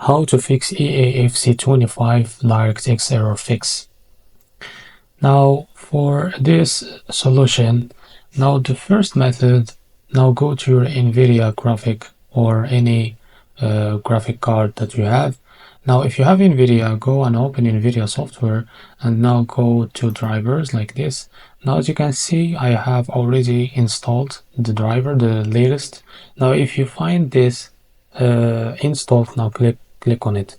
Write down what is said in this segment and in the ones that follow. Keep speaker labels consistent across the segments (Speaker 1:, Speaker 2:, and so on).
Speaker 1: how to fix EAFC25 DirectX Error Fix. Now for this solution, now the first method, now go to your NVIDIA graphic or any graphic card that you have. Now if you have NVIDIA, go and open NVIDIA software and now go to drivers like this. Now as you can see, I have already installed the driver, the latest. Now if you find this installed, now click on it.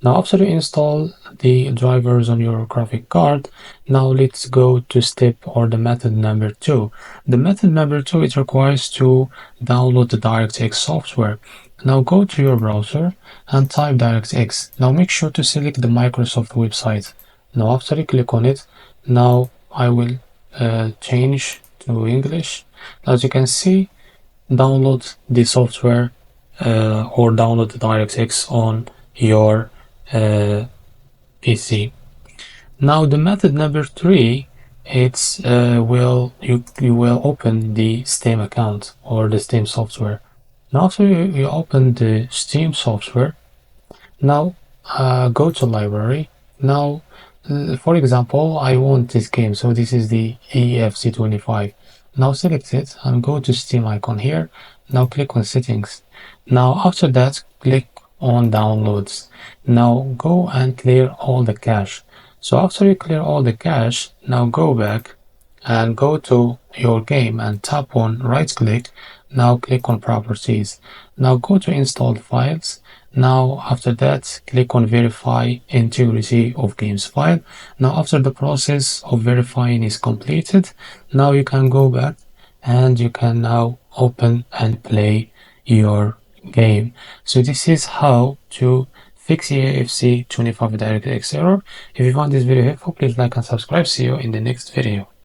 Speaker 1: Now after you install the drivers on your graphic card, now let's go to step or the method number 2. The method number 2, it requires to download the DirectX software. Now go to your browser and type DirectX. Now make sure to select the Microsoft website. Now after you click on it, now I will change to English. As you can see, download the software or download the DirectX on your PC. Now the method number 3, it's you will open the Steam account or the Steam software. Now after you open the Steam software, now go to library. Now for example, I want this game, so this is the EFC25. Now select it and go to Steam icon here. Now click on settings. Now after that, click on downloads. Now go and clear all the cache. So after you clear all the cache, now go back and go to your game and tap on right click. Now click on properties. Now go to installed files. Now after that, click on verify integrity of games file. Now after the process of verifying is completed, now you can go back and you can now open and play your game. So this is how to fix EAFC25 DirectX error. If you found this video helpful, please like and subscribe. See you in the next video.